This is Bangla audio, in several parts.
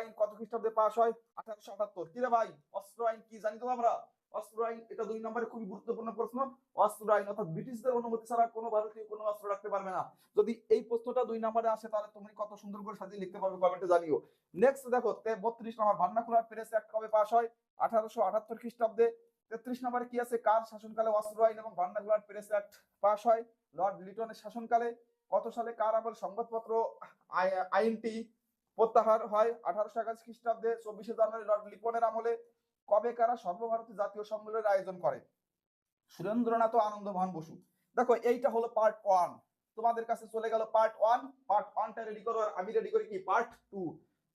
আইন কত খ্রিস্টাব্দে পাস হয়? 1878। কি রে ভাই, অস্ত্র আইন কি জানি তো আমরা? অস্ত্র আইন, এটা 2 নম্বরে খুবই গুরুত্বপূর্ণ প্রশ্ন। অস্ত্র আইন অর্থাৎ ব্রিটিশদের অনুমতি ছাড়া কোনো ভারতীয় কোনো অস্ত্র রাখতে পারবে না। যদি এই প্রশ্নটা 2 নম্বরে আসে তাহলে তুমি কত সুন্দর করে সাজিয়ে লিখতে পারবে কমেন্টে জানিও। নেক্সট দেখো 32 নম্বর, ভার্নাকুলার প্রেস অ্যাক্ট কবে পাস হয়? 1878 খ্রিস্টাব্দে। 33 নম্বরে কি আছে, কার শাসনকালে অস্ত্র আইন এবং ভার্নাকুলার প্রেস অ্যাক্ট পাস হয়? লর্ড লিটনের শাসনকালে। কত সালে কার আমল সংবাদপত্র আইনটি প্রত্যাহার হয়? 1881 খ্রিস্টাব্দে। 24 জানুয়ারি লর্ড লিটনের আমলে। কবে কারা সর্বভারতীয় জাতীয় সম্মেলনের আয়োজন করে? সুরেন্দ্রনাথ ও আনন্দমোহন বসু। দেখো এইটা হলো পার্ট 1, তোমাদের কাছে চলে গেল পার্ট 1। পার্ট 1টা রেডি করো, আর আমি রেডি করি কি পার্ট 2।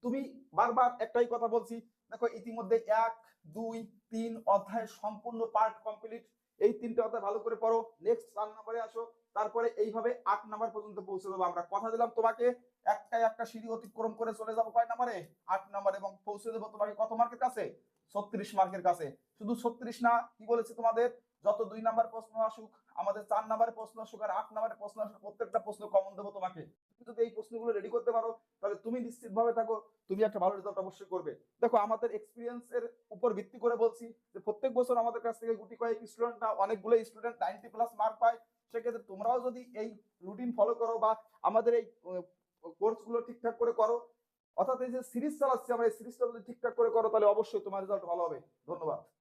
তুমি বারবার একটাই কথা বলছি, দেখো ইতিমধ্যে 1, 2, 3 অধ্যায় সম্পূর্ণ পার্ট কমপ্লিট। এই 3টে অধ্যায় ভালো করে পড়ো। নেক্সট 4 নম্বরে আসো, তারপরে এইভাবে 8 নম্বর পর্যন্ত পৌঁছে দেবো আমরা। কথা দিলাম তোমাকে একটা সিঁড়ি অতিক্রম করে চলে যাবো কয় নম্বরে? 8 নম্বর, এবং পৌঁছে দেবো তোমাকে কত মার্কের কাছে? 36 মার্কের কাছে। শুধু 36 না, কি বলেছে তোমাদের, যত 2 নাম্বার প্রশ্ন আসুক, আমাদের 4 নাম্বারের প্রশ্ন আসুক আর 8 নাম্বারের প্রশ্ন আসুক, প্রত্যেকটা প্রশ্ন কমন দেবো তোমাকে। তুমি যদি এই প্রশ্নগুলো রেডি করতে পারো তাহলে তুমি নিশ্চিত ভাবে থাকো তুমি একটা ভালো রেজাল্ট অবশ্যই করবে। দেখো আমাদের এক্সপিরিয়েন্স এর উপর ভিত্তি করে বলছি যে প্রত্যেক বছর আমাদের কাছ থেকে গুটি কয়েক স্টুডেন্ট না অনেকগুলো স্টুডেন্ট 90+ মার্ক পায়। সেক্ষেত্রে তোমরাও যদি এই রুটিন ফলো করো বা আমাদের এই কোর্সগুলো ঠিকঠাক করে করো, অর্থাৎ এই যে সিরিজ চালাচ্ছি আমরা, এই সিরিজটা যদি ঠিকঠাক করে করো তাহলে অবশ্যই তোমার রেজাল্ট ভালো হবে। ধন্যবাদ।